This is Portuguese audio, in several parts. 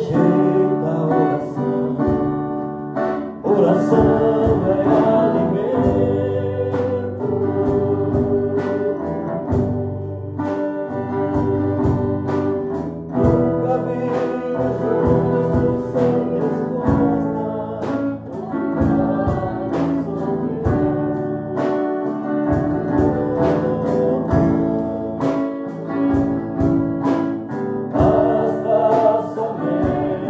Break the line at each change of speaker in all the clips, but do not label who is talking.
rejeita a oração. Oração é alimento. Nunca vi o justo sem resposta, basta somente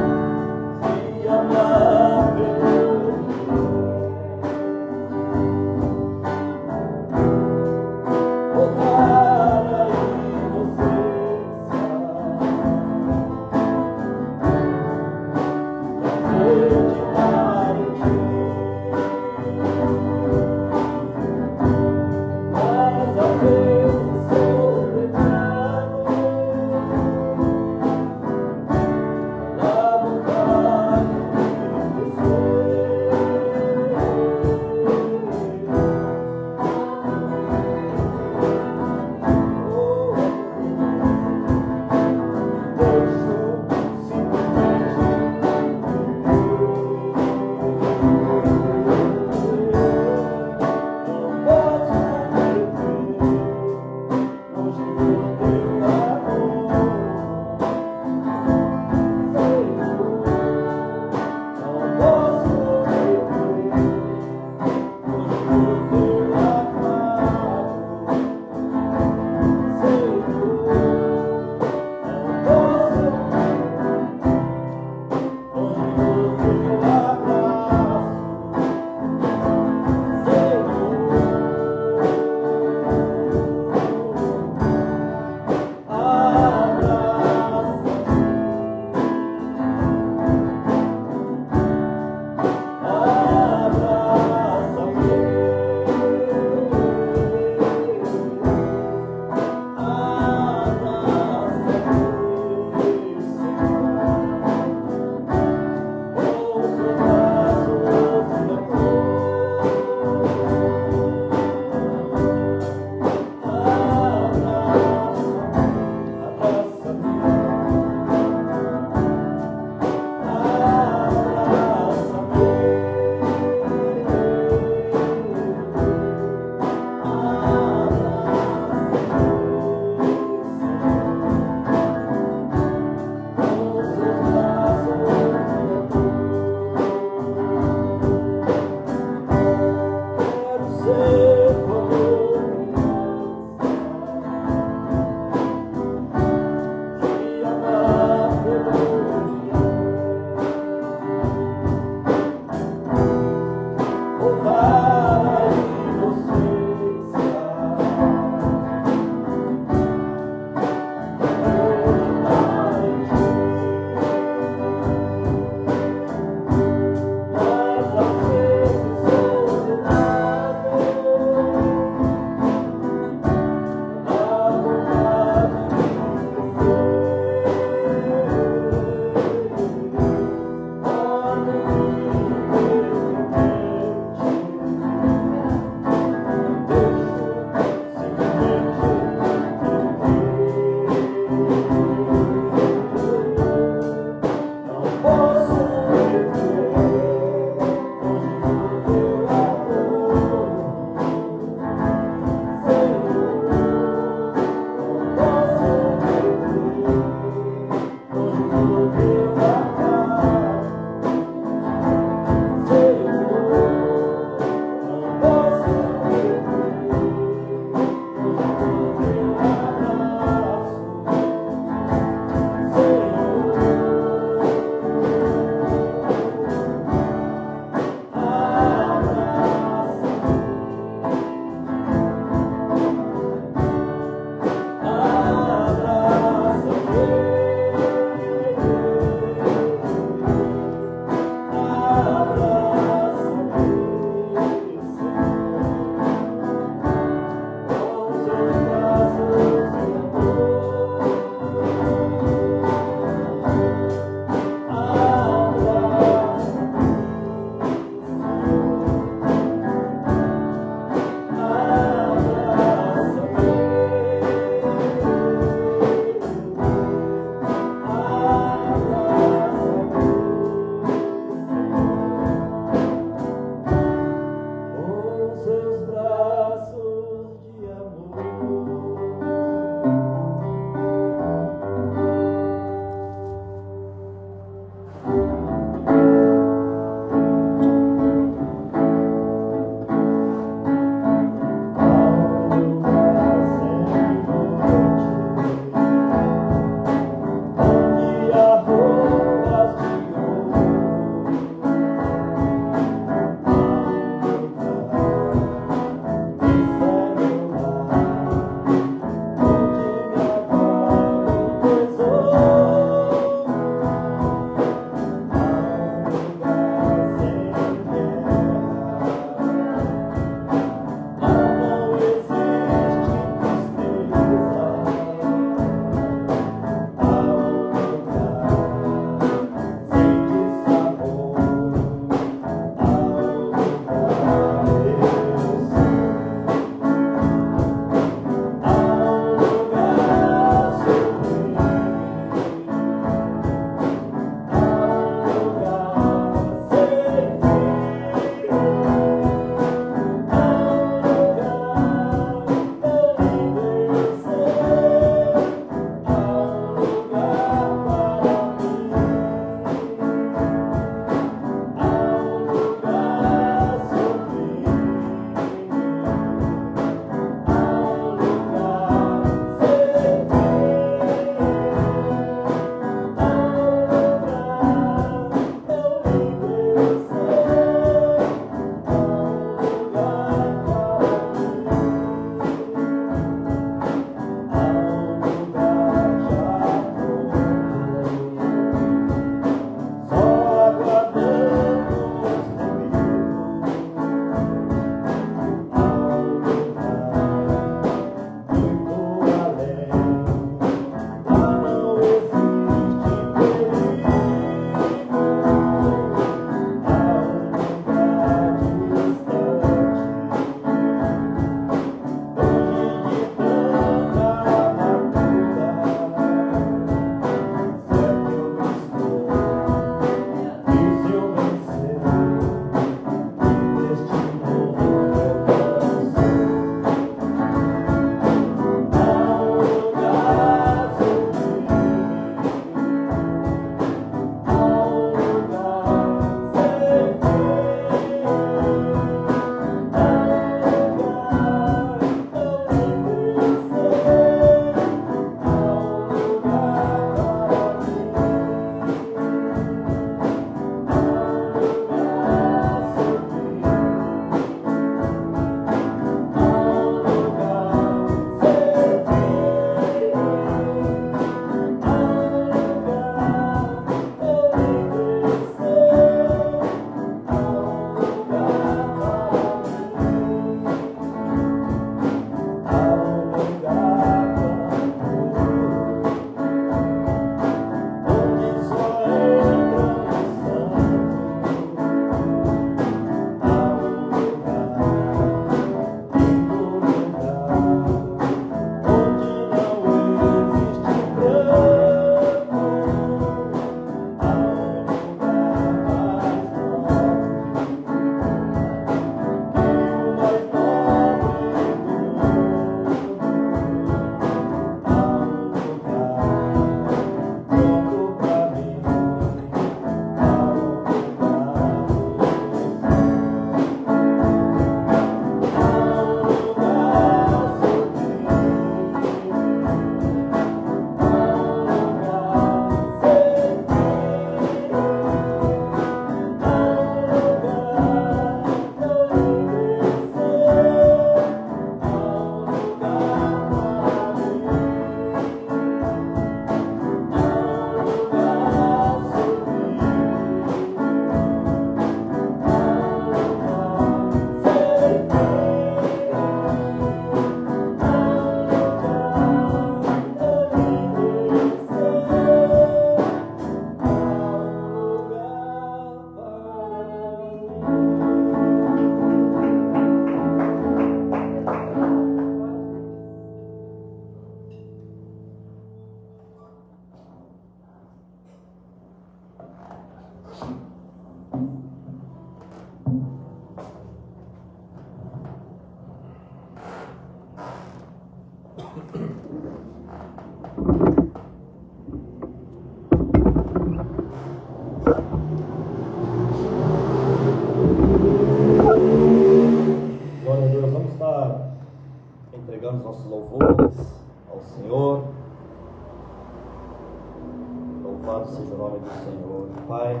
Louvado seja o nome do Senhor. Pai,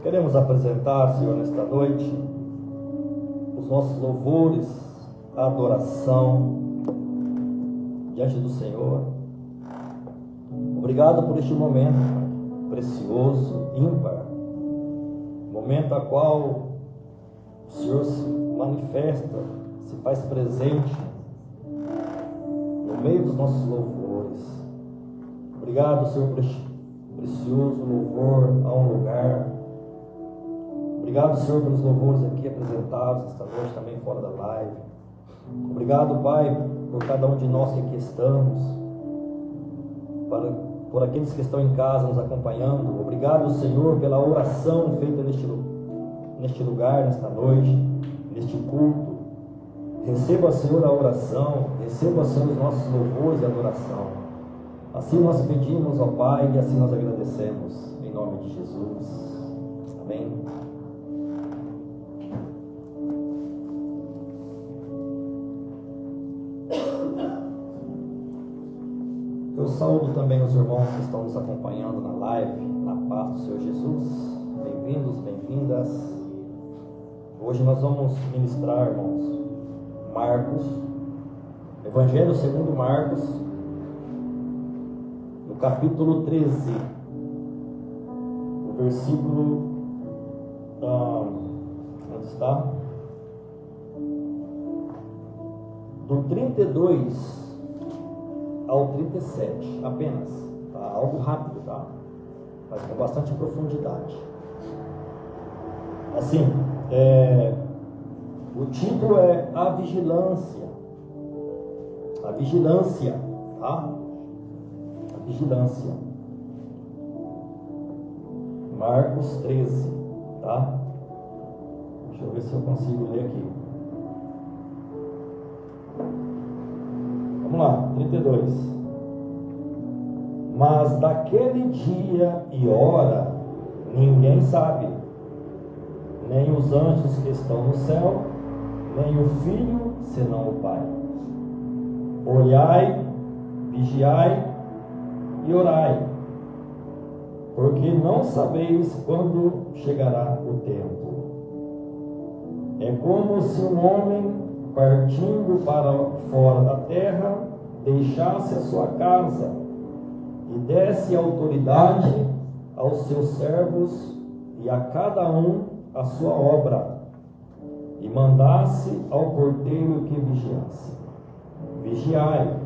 queremos apresentar, Senhor, nesta noite, os nossos louvores, a adoração diante do Senhor. Obrigado por este momento, Pai, precioso, ímpar, momento a qual o Senhor se manifesta, se faz presente no meio dos nossos louvores. Obrigado, Senhor, por este precioso louvor a um lugar. Obrigado, Senhor, pelos louvores aqui apresentados esta noite, também fora da live. Obrigado, Pai, por cada um de nós que aqui estamos, por aqueles que estão em casa nos acompanhando. Obrigado, Senhor, pela oração feita neste lugar, nesta noite, neste culto. Receba, Senhor, a oração, receba, Senhor, os nossos louvores e adoração. Assim nós pedimos ao Pai e assim nós agradecemos, em nome de Jesus. Amém. Eu saúdo também os irmãos que estão nos acompanhando na live, na paz do Senhor Jesus. Bem-vindos, bem-vindas. Hoje nós vamos ministrar, irmãos, Marcos, Evangelho segundo Marcos, no capítulo 13, o versículo, onde está? Do 32 ao 37, apenas, tá? Algo rápido, tá? Mas com bastante profundidade. Assim, o título é A Vigilância. A vigilância, tá? A vigilância. Marcos 13, tá? Deixa eu ver se eu consigo ler aqui. Vamos lá, 32. Mas daquele dia e hora ninguém sabe, nem os anjos que estão no céu, nem o Filho, senão o Pai. Olhai, vigiai e orai, porque não sabeis quando chegará o tempo. É como se um homem, partindo para fora da terra, deixasse a sua casa e desse autoridade aos seus servos e a cada um a sua obra, e mandasse ao porteiro que vigiasse. Vigiai,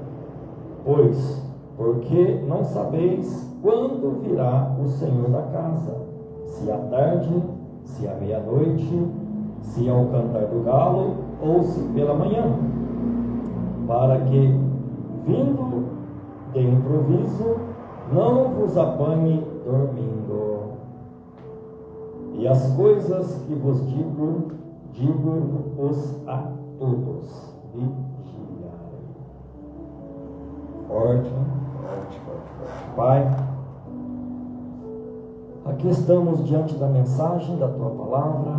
pois, porque não sabeis quando virá o Senhor da casa, se à tarde, se à meia-noite, se ao cantar do galo, ou se pela manhã, para que, vindo de improviso, não vos apanhe dormindo. E as coisas que vos digo-vos a todos. Vigiai. Forte. Pai, aqui estamos diante da mensagem da Tua Palavra,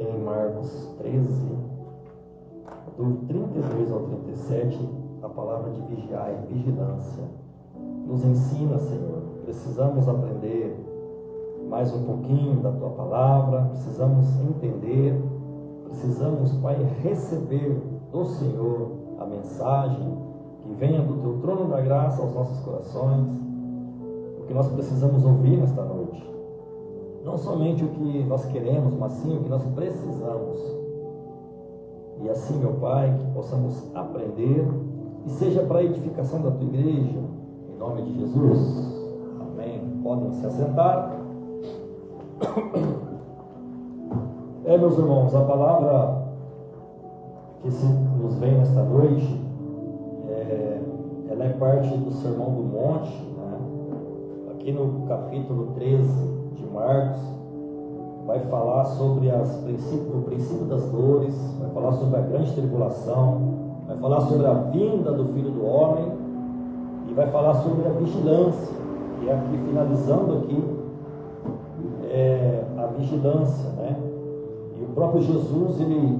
em Marcos 13, do 32 ao 37, a palavra de vigiar e vigilância. Nos ensina, Senhor, precisamos aprender mais um pouquinho da Tua Palavra, precisamos entender, precisamos, Pai, receber do Senhor a mensagem que venha do Teu trono da graça aos nossos corações, o que nós precisamos ouvir nesta noite. Não somente o que nós queremos, mas sim o que nós precisamos. E assim, meu Pai, que possamos aprender e seja para a edificação da Tua igreja, em nome de Jesus. Amém. Podem se assentar. Meus irmãos, a palavra que nos vem nesta noite, ela é parte do Sermão do Monte, né? Aqui no capítulo 13 de Marcos, vai falar sobre o princípio das dores, vai falar sobre a grande tribulação, vai falar sobre a vinda do Filho do Homem e vai falar sobre a vigilância, que é aqui, finalizando aqui, a vigilância, né? E o próprio Jesus, ele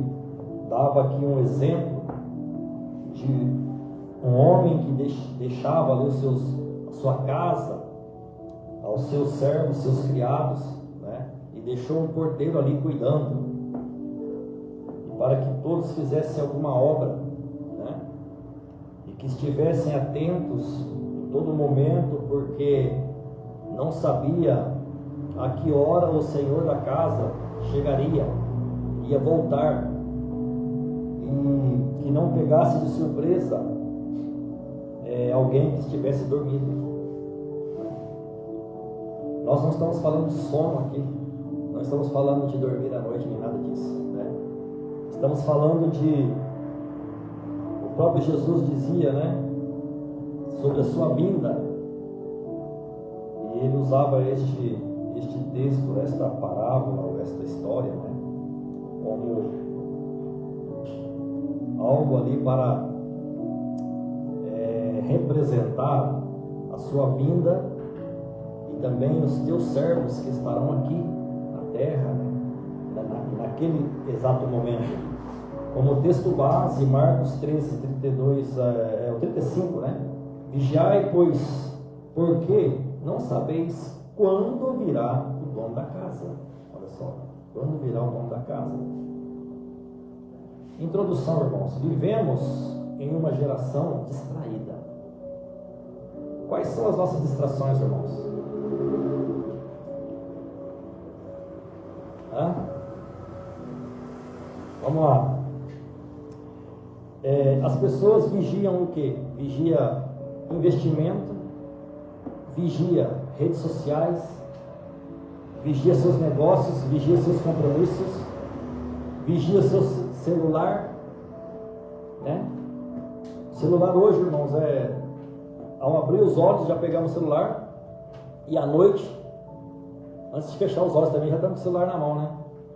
dava aqui um exemplo de um homem que deixava ali a sua casa, aos seus servos, seus criados, né? E deixou um porteiro ali cuidando, e para que todos fizessem alguma obra, né? E que estivessem atentos em todo momento, porque não sabia a que hora o senhor da casa chegaria, ia voltar, e que não pegasse de surpresa alguém que estivesse dormindo. Nós não estamos falando de sono aqui, não estamos falando de dormir à noite, nem nada disso, né? Estamos falando o próprio Jesus dizia, né, sobre a sua vinda, e ele usava este texto, esta parábola, ou esta história, né, como algo ali para representar a sua vinda e também os teus servos que estarão aqui na terra, né, naquele exato momento. Como o texto base, Marcos 13, 32, o 35, né? Vigiai, pois, porque não sabeis quando virá o dono da casa. Olha só, quando virá o dono da casa. Introdução, irmãos. Vivemos em uma geração distraída. Quais são as nossas distrações, irmãos? Vamos lá. As pessoas vigiam o quê? Vigia investimento, vigia redes sociais, vigia seus negócios, vigia seus compromissos, vigia seu celular, né? O celular hoje, irmãos, ao abrir os olhos já pegamos o celular, e à noite, antes de fechar os olhos também, já estamos com o celular na mão, né?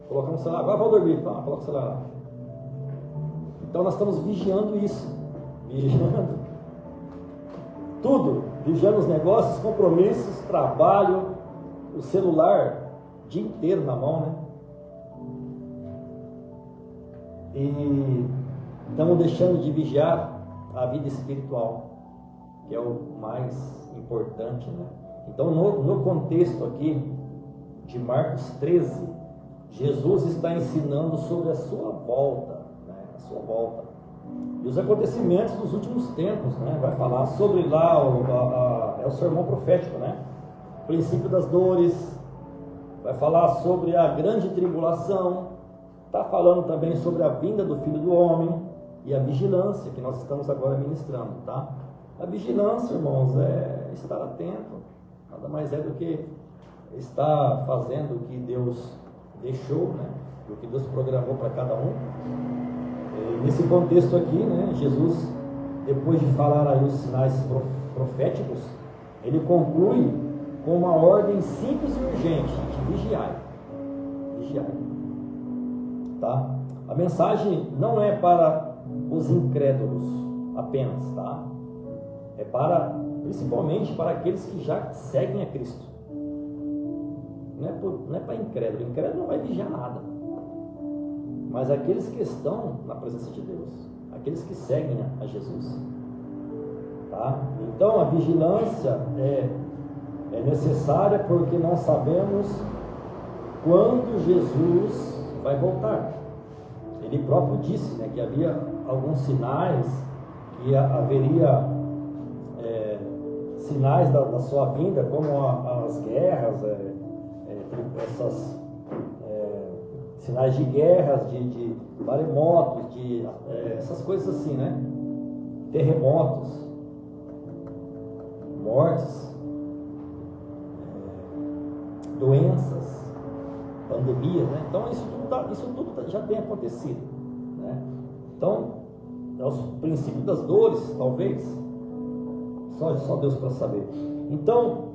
Colocamos o celular, agora vou dormir, coloca o celular lá. Então nós estamos vigiando isso, vigiando tudo, vigiando os negócios, compromissos, trabalho, o celular o dia inteiro na mão, né? E estamos deixando de vigiar a vida espiritual, que é o mais importante, né? Então no contexto aqui de Marcos 13, Jesus está ensinando sobre a sua volta, né? A sua volta e os acontecimentos dos últimos tempos, né? Vai falar sobre lá o sermão profético, né? O princípio das dores, vai falar sobre a grande tribulação, está falando também sobre a vinda do Filho do Homem e a vigilância que nós estamos agora ministrando, tá? A vigilância, irmãos, é estar atento, nada mais é do que estar fazendo o que Deus deixou, né? O que Deus programou para cada um. E nesse contexto aqui, né, Jesus, depois de falar aí os sinais proféticos, ele conclui com uma ordem simples e urgente de vigiar. Vigiar. Tá? A mensagem não é para os incrédulos apenas, tá? É principalmente para aqueles que já seguem a Cristo. Não é para incrédulo. Incrédulo não vai vigiar nada. Mas aqueles que estão na presença de Deus, aqueles que seguem a Jesus, tá? Então a vigilância é necessária, porque nós sabemos quando Jesus vai voltar. Ele próprio disse, né, que havia alguns sinais, que haveria sinais da sua vinda, como as guerras, sinais de guerras, de maremotos, essas coisas assim, né? Terremotos, mortes, doenças, pandemia, né? Então isso tudo já tem acontecido, né? Então, é os princípios das dores, talvez, só Deus para saber. Então,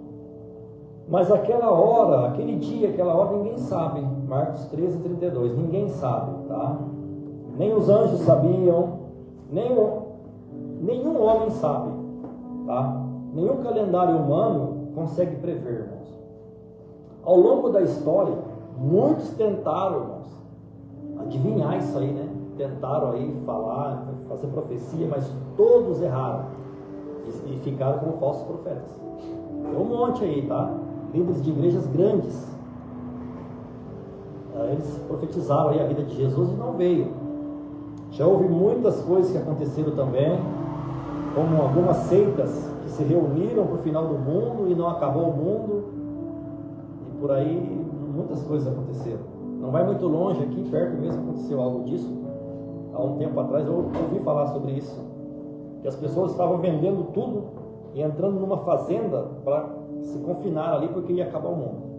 mas aquela hora, aquele dia, aquela hora, ninguém sabe. Marcos 13, 32, ninguém sabe, tá? Nem os anjos sabiam, nenhum homem sabe, tá? Nenhum calendário humano consegue prever, irmãos. Ao longo da história, muitos tentaram, irmãos, adivinhar isso aí, né? Tentaram aí falar, fazer profecia, mas todos erraram e ficaram como falsos profetas. Tem um monte aí, tá? Líderes de igrejas grandes. Eles profetizaram aí a vida de Jesus e não veio. Já houve muitas coisas que aconteceram também, como algumas seitas que se reuniram para o final do mundo e não acabou o mundo. E por aí muitas coisas aconteceram. Não vai muito longe, aqui perto mesmo aconteceu algo disso. Há um tempo atrás eu ouvi falar sobre isso, que as pessoas estavam vendendo tudo e entrando numa fazenda para se confinar ali porque ia acabar o mundo.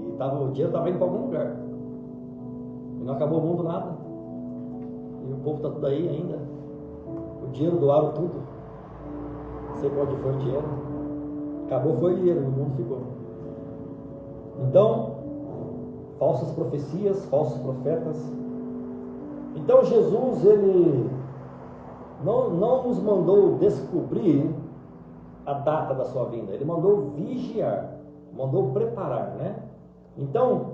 E o dinheiro estava indo para algum lugar. E não acabou o mundo nada. E o povo está tudo aí ainda. O dinheiro doaram tudo. Não sei para onde foi o dinheiro. Acabou foi o dinheiro, o mundo ficou. Então, falsas profecias, falsos profetas. Então Jesus, ele não nos mandou descobrir a data da sua vinda, ele mandou vigiar, mandou preparar, né? Então,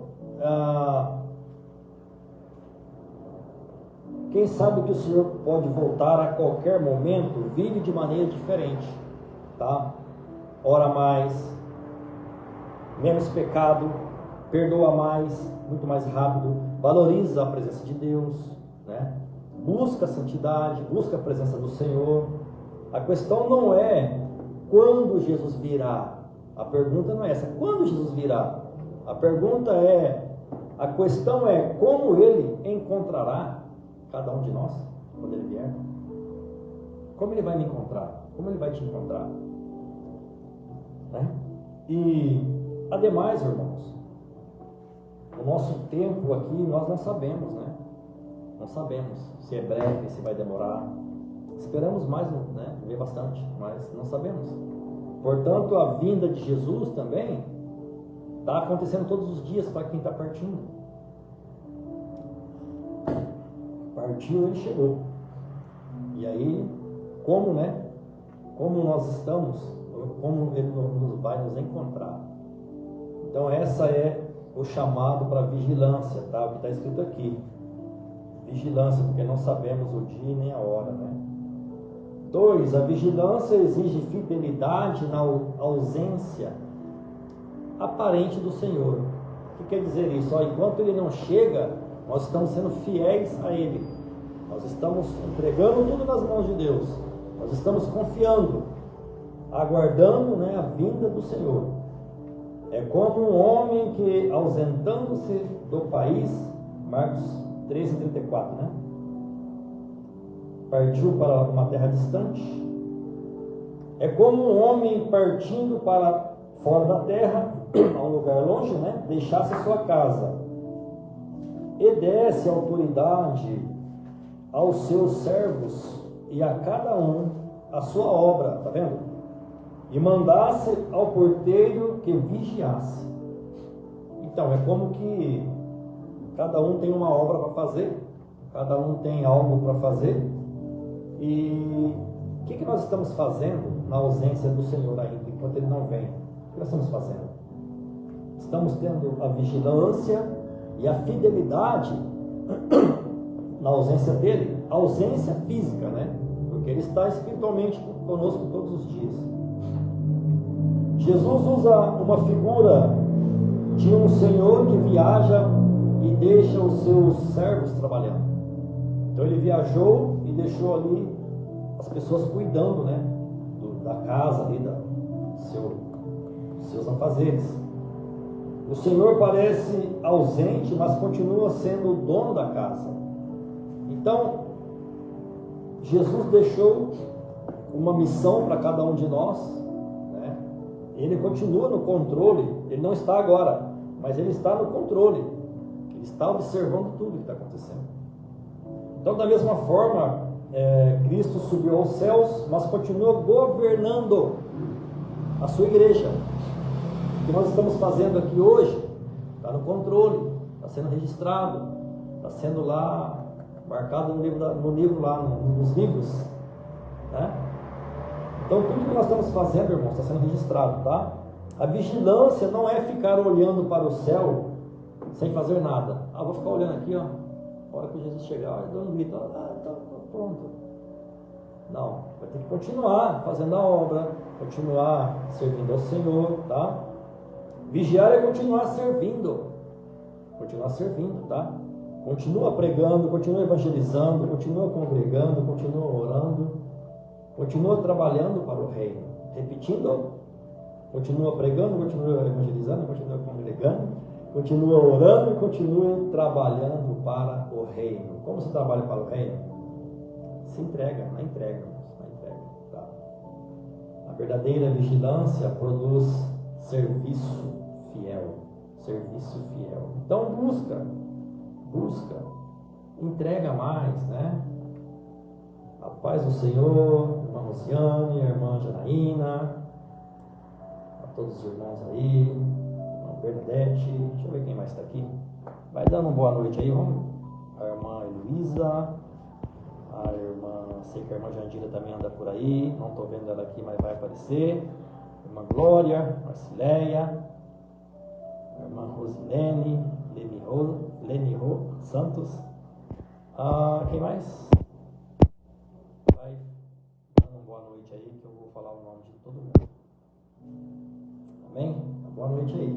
quem sabe que o Senhor pode voltar a qualquer momento, vive de maneira diferente, tá? Ora mais, menos pecado, perdoa mais, muito mais rápido, valoriza a presença de Deus, né? Busca a santidade, busca a presença do Senhor. A questão não é quando Jesus virá. A pergunta não é essa, quando Jesus virá? A pergunta é, a questão é como Ele encontrará cada um de nós quando Ele vier. Como Ele vai me encontrar? Como Ele vai te encontrar? Né? E, ademais, irmãos, o nosso tempo aqui nós não sabemos, né? Não sabemos se é breve, se vai demorar. Esperamos mais, né? Ver bastante, mas não sabemos. Portanto, a vinda de Jesus também está acontecendo todos os dias para quem está partindo. Partiu, ele chegou. E aí, como, né? Como nós estamos, como ele vai nos encontrar. Então, essa é o chamado para vigilância, tá? O que está escrito aqui. Vigilância, porque não sabemos o dia nem a hora, né? 2. A vigilância exige fidelidade na ausência aparente do Senhor. O que quer dizer isso? Enquanto Ele não chega, nós estamos sendo fiéis a Ele. Nós estamos entregando tudo nas mãos de Deus. Nós estamos confiando, aguardando, né, a vinda do Senhor. É como um homem que, ausentando-se do país, Marcos 13:34, né? Partiu para uma terra distante. É como um homem partindo para fora da terra, a um lugar longe, né? Deixasse sua casa e desse autoridade aos seus servos e a cada um a sua obra, tá vendo? E mandasse ao porteiro que vigiasse. Então, é como que cada um tem uma obra para fazer, cada um tem algo para fazer. E o que nós estamos fazendo na ausência do Senhor ainda, enquanto Ele não vem? O que nós estamos fazendo? Estamos tendo a vigilância e a fidelidade na ausência dEle, a ausência física, né? Porque Ele está espiritualmente conosco todos os dias. Jesus usa uma figura de um Senhor que viaja e deixa os seus servos trabalhando. Então Ele viajou e deixou ali as pessoas cuidando, né, da casa ali, seus afazeres. O Senhor parece ausente, mas continua sendo o dono da casa. Então, Jesus deixou uma missão para cada um de nós, né? Ele continua no controle. Ele não está agora, mas Ele está no controle. Ele está observando tudo que está acontecendo. Então, da mesma forma, Cristo subiu aos céus, mas continua governando a sua igreja. O que nós estamos fazendo aqui hoje está no controle, está sendo registrado, está sendo lá marcado no livro lá, nos livros, né? Então, tudo que nós estamos fazendo, irmãos, está sendo registrado, tá? A vigilância não é ficar olhando para o céu sem fazer nada. Vou ficar olhando aqui, ó. A hora que Jesus chegar, eu dou um grito, tá pronto. Não, vai ter que continuar fazendo a obra, continuar servindo ao Senhor, tá? Vigiar é continuar servindo, tá? Continua pregando, continua evangelizando, continua congregando, continua orando, continua trabalhando para o reino. Repetindo, continua pregando, continua evangelizando, continua congregando, continua orando e continua trabalhando para o reino. Como se trabalha para o reino? Se entrega, na entrega, tá? A verdadeira vigilância produz serviço fiel. Então busca, entrega mais, né? A paz do Senhor, irmã Rosiane, a irmã Janaína, a todos os irmãos aí, a irmã Bernadette, deixa eu ver quem mais está aqui. Vai dando uma boa noite aí, vamos. A irmã Luísa, a irmã, sei que a irmã Jandira também anda por aí, não estou vendo ela aqui, mas vai aparecer. A irmã Glória, Marcileia, a irmã Rosilene, Leni Santos. Quem mais? Vai dando uma boa noite aí, que eu vou falar o nome de todo mundo. Amém? Boa noite aí.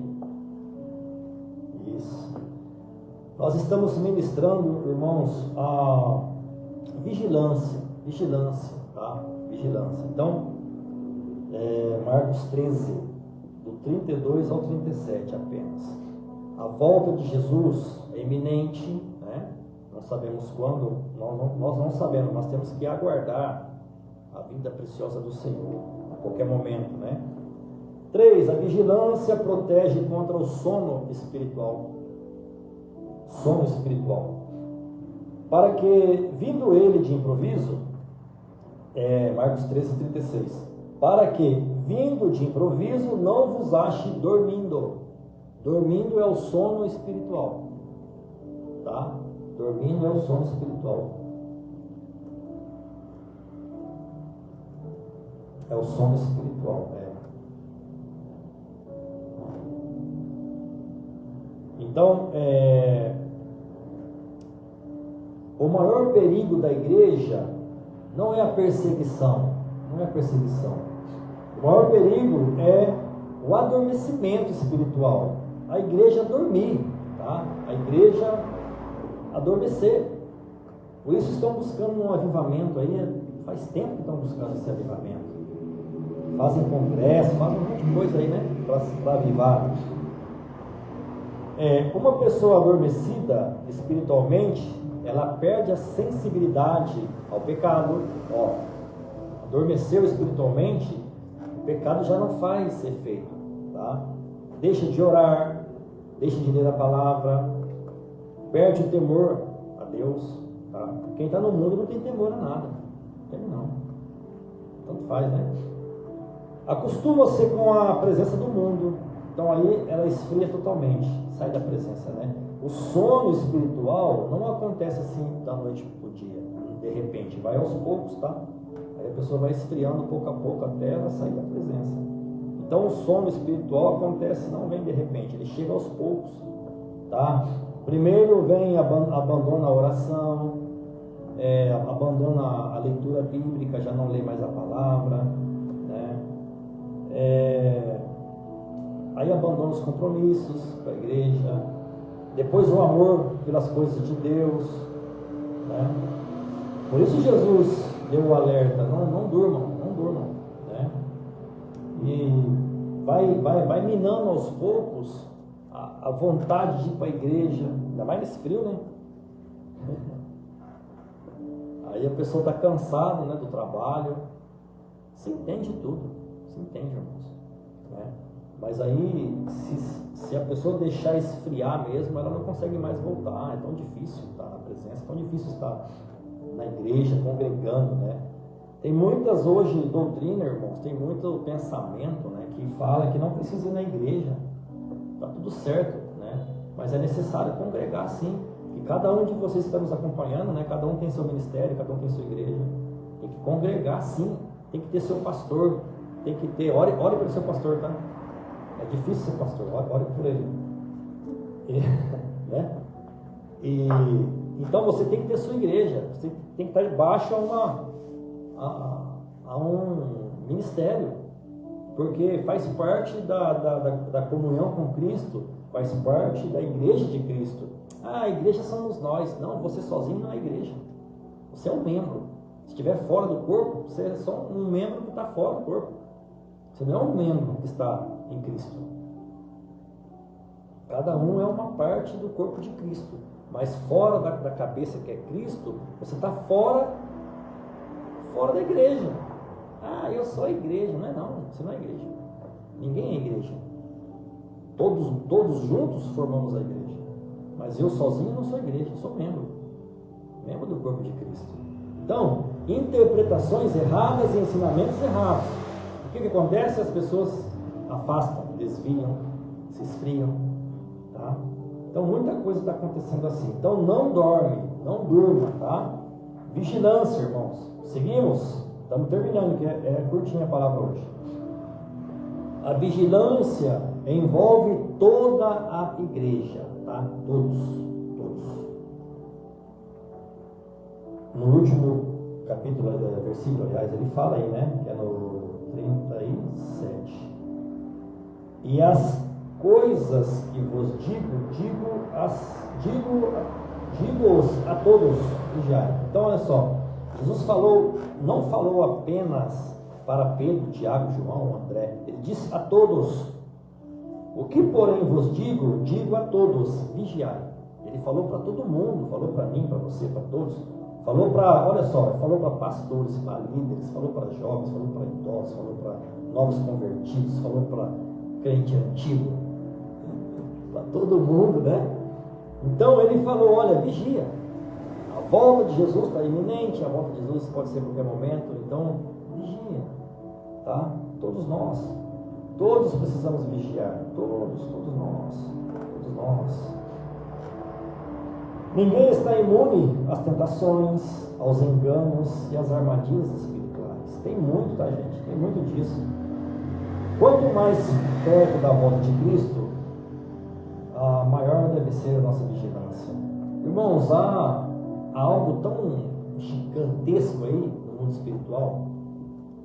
Isso. Nós estamos ministrando, irmãos, a vigilância, tá? Vigilância. Então, Marcos 13, do 32 ao 37 apenas. A volta de Jesus é iminente, né? Não sabemos quando, nós não sabemos, nós temos que aguardar a vinda preciosa do Senhor, a qualquer momento, né? 3. A vigilância protege contra o sono espiritual. Para que, vindo ele de improviso, Marcos 13, 36. Para que, vindo de improviso, não vos ache dormindo. Dormindo é o sono espiritual, tá? Dormindo é o sono espiritual. É o sono espiritual, Então, o maior perigo da igreja não é a perseguição, O maior perigo é o adormecimento espiritual. A igreja dormir, tá? A igreja adormecer. Por isso estão buscando um avivamento aí, faz tempo que estão buscando esse avivamento. Fazem congresso, fazem um monte de coisa aí, né? Para avivar. Uma pessoa adormecida espiritualmente, ela perde a sensibilidade ao pecado. Adormeceu espiritualmente, o pecado já não faz efeito, tá? Deixa de orar, deixa de ler a palavra, perde o temor a Deus, tá? Quem está no mundo não tem temor a nada, não, tanto faz, né? Acostuma-se com a presença do mundo, então aí ela esfria totalmente, sai da presença, né? O sono espiritual não acontece assim da noite para o dia, de repente, vai aos poucos, tá? Aí a pessoa vai esfriando pouco a pouco até ela sair da presença. Então o sono espiritual acontece, não vem de repente, ele chega aos poucos, tá? Primeiro vem, abandona a oração, abandona a leitura bíblica, já não lê mais a palavra, né? Aí abandona os compromissos com a igreja, depois o amor pelas coisas de Deus, né? Por isso Jesus deu o alerta, não durmam, né? E vai minando aos poucos a vontade de ir para a igreja, ainda mais nesse frio, né? Aí a pessoa está cansada, né, do trabalho, se entende tudo, irmãos, né? Mas aí, se a pessoa deixar esfriar mesmo, ela não consegue mais voltar. É tão difícil estar na presença, é tão difícil estar na igreja, congregando, né? Tem muitas hoje doutrinas, irmãos, tem muito pensamento, né, que fala que não precisa ir na igreja, tá tudo certo, né? Mas é necessário congregar, sim. E cada um de vocês que está nos acompanhando, né, cada um tem seu ministério, cada um tem sua igreja, tem que congregar, sim. Tem que ter seu pastor, tem que ter, ore pelo seu pastor, tá? É difícil ser pastor, ore por ele. Né? Então você tem que ter sua igreja, você tem que estar debaixo a a um ministério, porque faz parte da comunhão com Cristo, faz parte da igreja de Cristo. A igreja somos nós. Não, você sozinho não é igreja. Você é um membro. Se estiver fora do corpo, você é só um membro que está fora do corpo. Você não é um membro que está em Cristo. Cada um é uma parte do corpo de Cristo. Mas fora da cabeça que é Cristo, você está fora da igreja. Eu sou a igreja. Não é não, você não é igreja. Ninguém é igreja. Todos juntos formamos a igreja. Mas eu sozinho não sou igreja, eu sou membro do corpo de Cristo. Então, interpretações erradas e ensinamentos errados. O que acontece? As pessoas afastam, desviam, se esfriam, tá? Então, muita coisa está acontecendo assim. Então, não durma, tá? Vigilância, irmãos. Seguimos? Estamos terminando, que é curtinha a palavra hoje. A vigilância envolve toda a igreja, tá? Todos. No último capítulo, versículo, aliás, ele fala aí, né? Que é no 37. E as coisas que vos digo-os a todos, vigiai. Então, olha só, Jesus não falou apenas para Pedro, Tiago, João, André. Ele disse a todos. O que, porém, vos digo a todos, vigiai. Ele falou para todo mundo, falou para mim, para você, para todos. Falou para pastores, para líderes, falou para jovens, falou para idosos, falou para novos convertidos, falou para crente antigo, para todo mundo, né? Então ele falou, olha, vigia. A volta de Jesus está iminente, a volta de Jesus pode ser a qualquer momento, então vigia, tá? Todos precisamos vigiar, todos nós. Ninguém está imune às tentações, aos enganos e às armadilhas espirituais. Tem muito, tá, gente? Tem muito disso. Quanto mais perto da volta de Cristo, maior deve ser a nossa vigilância. Irmãos, há algo tão gigantesco aí no mundo espiritual,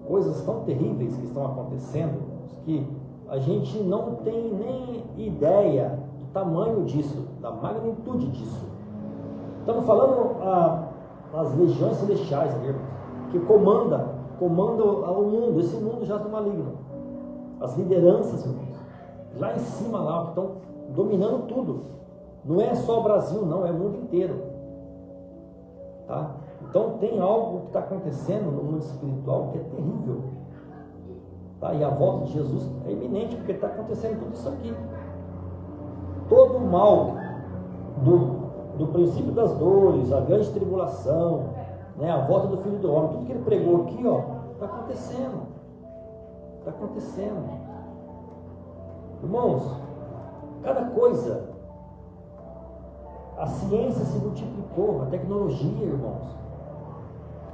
coisas tão terríveis que estão acontecendo, que a gente não tem nem ideia do tamanho disso, da magnitude disso. Estamos falando as legiões celestiais mesmo, que comandam o mundo. Esse mundo já está maligno. As lideranças, irmãos, lá em cima, lá, que estão dominando tudo. Não é só o Brasil, não, é o mundo inteiro. Tá? Então tem algo que está acontecendo no mundo espiritual que é terrível. Tá? E a volta de Jesus é iminente, porque está acontecendo tudo isso aqui. Todo o mal do princípio das dores, a grande tribulação, né, a volta do Filho do Homem, tudo que ele pregou aqui, está acontecendo. Está acontecendo. Irmãos, cada coisa, a ciência se multiplicou, a tecnologia, irmãos.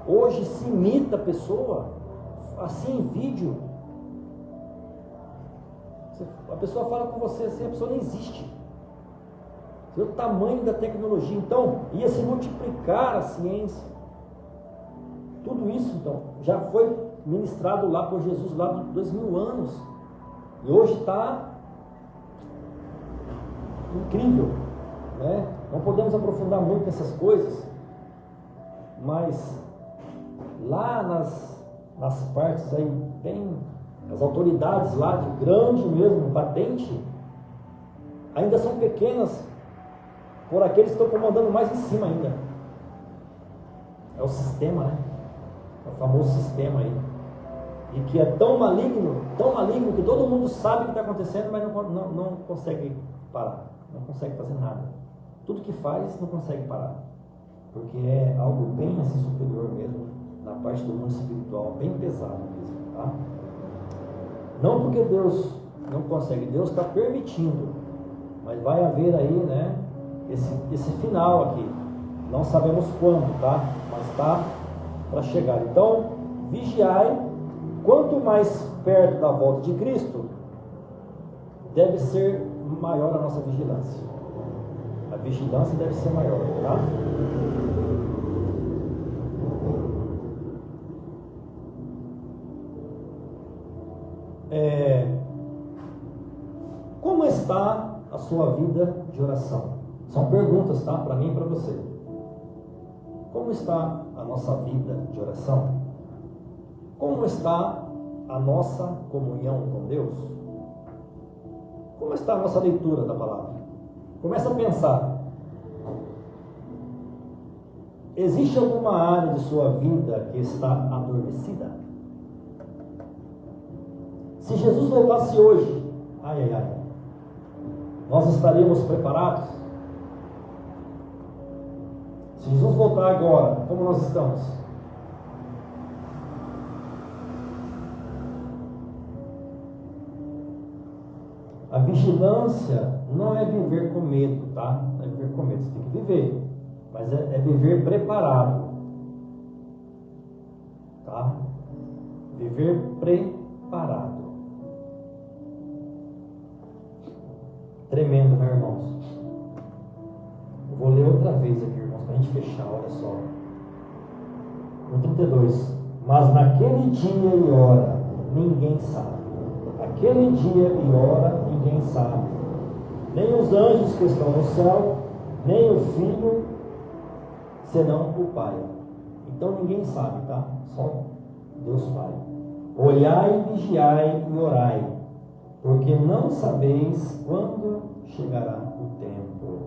Hoje se imita a pessoa, assim, em vídeo. A pessoa fala com você assim, a pessoa nem existe. O tamanho da tecnologia, então, ia se multiplicar a ciência. Tudo isso, então, já foi ministrado lá por Jesus, lá de 2000 anos. E hoje está incrível, né? Não podemos aprofundar muito nessas coisas, mas lá nas partes aí, bem, as autoridades lá de grande mesmo, patente, ainda são pequenas por aqueles que estão comandando mais em cima ainda. É o sistema, né? É o famoso sistema aí. E que é tão maligno que todo mundo sabe o que está acontecendo, mas não consegue parar, não consegue fazer nada. Tudo que faz não consegue parar, porque é algo bem assim superior mesmo, na parte do mundo espiritual, bem pesado mesmo, tá? Não porque Deus não consegue, Deus está permitindo, mas vai haver aí, né, esse final aqui, não sabemos quando, tá? Mas está para chegar. Então, vigiai. Quanto mais perto da volta de Cristo, deve ser maior a nossa vigilância. A vigilância deve ser maior, tá? Como está a sua vida de oração? São perguntas, tá? Para mim e para você. Como está a nossa vida de oração? Como está a nossa comunhão com Deus? Como está a nossa leitura da palavra? Começa a pensar. Existe alguma área de sua vida que está adormecida? Se Jesus voltasse hoje, nós estaríamos preparados? Se Jesus voltar agora, como nós estamos? A vigilância não é viver com medo, tá? Não é viver com medo, você tem que viver, mas é viver preparado, tá? Viver preparado. Tremendo, né, irmãos? Eu vou ler outra vez aqui, irmãos, para a gente fechar, olha só. No 32. Mas naquele dia e hora, ninguém sabe. Aquele dia e hora, ninguém sabe. Nem os anjos que estão no céu, nem o Filho, senão o Pai. Então ninguém sabe, tá? Só Deus Pai. Olhai, vigiai e orai, porque não sabeis quando chegará o tempo.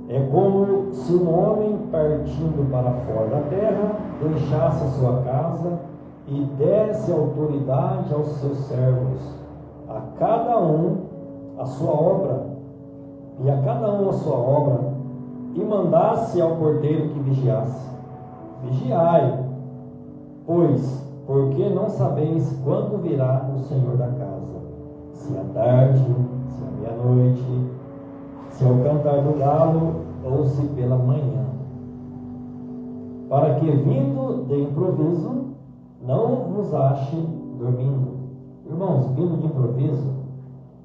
É como se um homem partindo para fora da terra deixasse a sua casa e desse autoridade aos seus servos, a cada um a sua obra, e mandasse ao porteiro que vigiasse: vigiai, pois, porque não sabeis quando virá o Senhor da casa, se à tarde, se à meia-noite, se ao cantar do galo, ou se pela manhã, para que, vindo de improviso, não vos ache dormindo. Irmãos, vindo de improviso,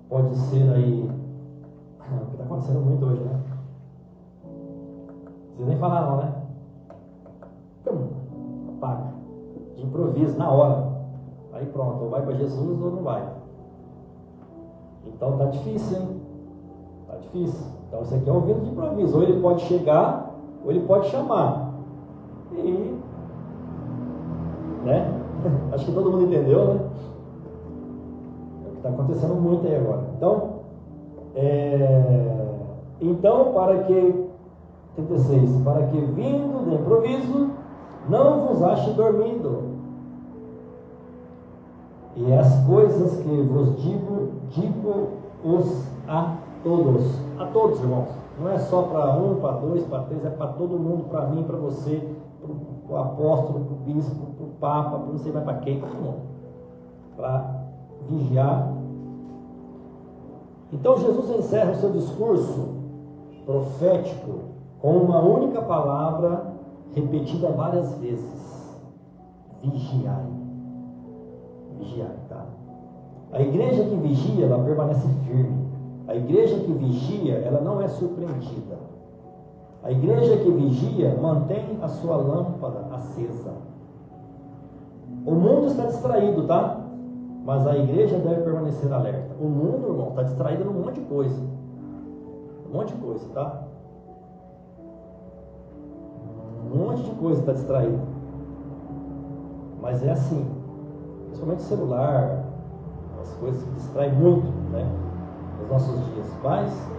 pode ser aí, o que está acontecendo muito hoje, né? Não precisa nem falar não, né? Apaga. De improviso, na hora. Aí pronto, ou vai para Jesus ou não vai. Então tá difícil, hein? Tá difícil. Então isso aqui é um vindo de improviso. Ou ele pode chegar, ou ele pode chamar. E, né? Acho que todo mundo entendeu, né? É o que está acontecendo muito aí agora. Então, para que 36, para que vindo de improviso não vos ache dormindo. E as coisas que vos digo-os a todos, irmãos. Não é só para um, para dois, para três, é para todo mundo, para mim, para você, para o apóstolo, para o bispo, para o papa, para não sei mais para quem, para todo mundo. Para vigiar. Então Jesus encerra o seu discurso profético com uma única palavra repetida várias vezes: vigiai. Vigiai, tá? A igreja que vigia, ela permanece firme. A igreja que vigia, ela não é surpreendida. A igreja que vigia mantém a sua lâmpada acesa. O mundo está distraído, tá? Mas a igreja deve permanecer alerta. O mundo, irmão, está distraído num monte de coisa. Um monte de coisa, tá? Um monte de coisa está distraído. Mas é assim. Principalmente o celular, as coisas que distraem muito, né? Nos nossos dias. Mas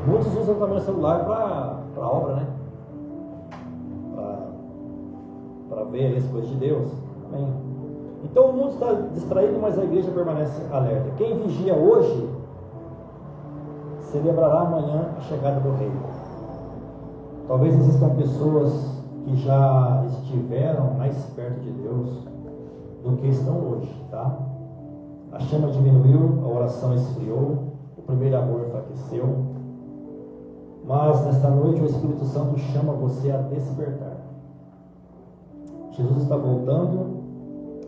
muitos usam também o celular para obra, né? Para ver as coisas de Deus. Amém? Então o mundo está distraído, mas a igreja permanece alerta. Quem vigia hoje celebrará amanhã a chegada do Rei. Talvez existam pessoas que já estiveram mais perto de Deus do que estão hoje, tá? A chama diminuiu, a oração esfriou, o primeiro amor enfraqueceu. Mas nesta noite o Espírito Santo chama você a despertar. Jesus está voltando.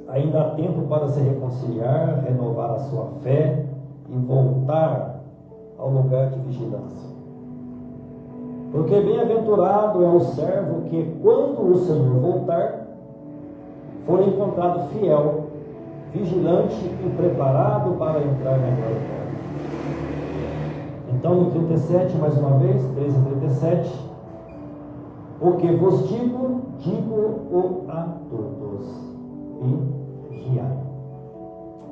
Ainda há tempo para se reconciliar, renovar a sua fé e voltar ao lugar de vigilância. Porque bem-aventurado é o servo que, quando o Senhor voltar, for encontrado fiel vigilante e preparado para entrar na glória eterna. Então, no 37, mais uma vez, 13:37, o que vos digo, digo-o a todos, vigiai.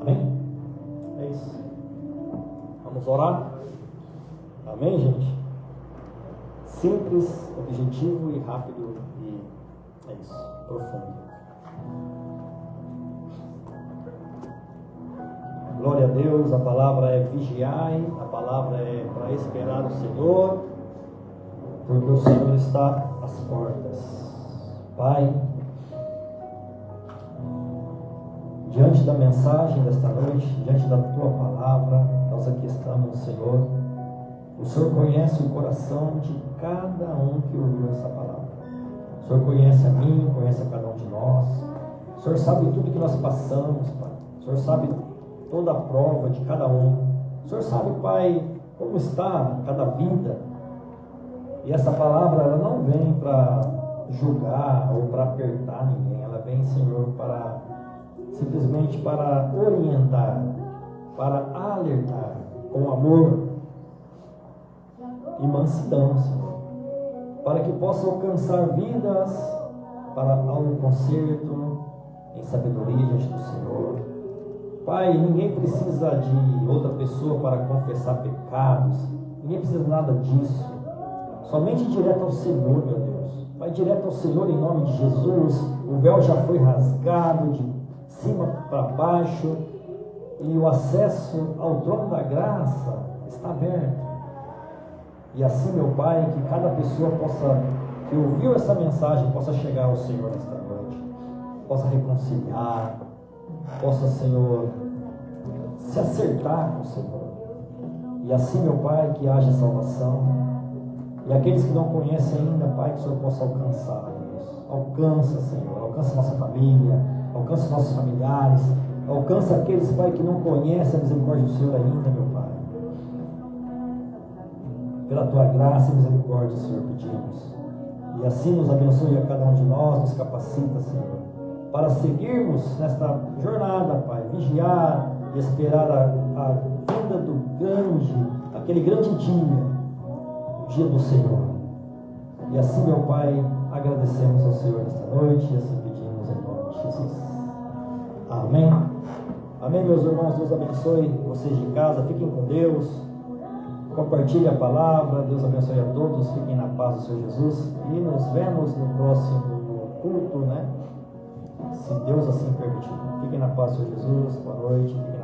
Amém? É isso. Vamos orar? Amém, gente? Simples, objetivo e rápido, e é isso, profundo. Glória a Deus, a palavra é vigiai, a palavra é para esperar o Senhor, porque o Senhor está às portas. Pai, diante da mensagem desta noite, diante da Tua palavra, nós aqui estamos, Senhor. O Senhor conhece o coração de cada um que ouviu essa palavra. O Senhor conhece a mim, conhece a cada um de nós. O Senhor sabe tudo que nós passamos, Pai. O Senhor sabe toda a prova de cada um. O Senhor sabe, Pai, como está cada vida. E essa palavra, ela não vem para julgar ou para apertar ninguém. Ela vem, Senhor, para simplesmente para orientar, para alertar com amor e mansidão, Senhor, para que possa alcançar vidas para um conserto em sabedoria diante do Senhor. Pai, ninguém precisa de outra pessoa para confessar pecados, ninguém precisa de nada disso, somente direto ao Senhor, meu Deus. Vai direto ao Senhor em nome de Jesus. O véu já foi rasgado de cima para baixo e o acesso ao trono da graça está aberto. E assim, meu Pai, que cada pessoa que ouviu essa mensagem, possa chegar ao Senhor nesta noite, possa reconciliar, possa, Senhor, se acertar com o Senhor. E assim, meu Pai, que haja salvação. E aqueles que não conhecem ainda, Pai, que o Senhor possa alcançar, Deus. Alcança, Senhor, alcança nossa família, alcança nossos familiares, alcança aqueles, Pai, que não conhecem a misericórdia do Senhor ainda, meu Pai. Pela Tua graça e misericórdia, Senhor, pedimos. E assim nos abençoe a cada um de nós, nos capacita, Senhor, para seguirmos nesta jornada, Pai, vigiar e esperar a vinda do aquele grande dia, o dia do Senhor. E assim, meu Pai, agradecemos ao Senhor nesta noite e assim pedimos em nome de Jesus. Amém. Amém, meus irmãos. Deus abençoe vocês de casa. Fiquem com Deus. Compartilhe a palavra. Deus abençoe a todos. Fiquem na paz do Senhor Jesus. E nos vemos no próximo culto, né? Se Deus assim permitir. Fiquem na paz do Senhor Jesus. Boa noite.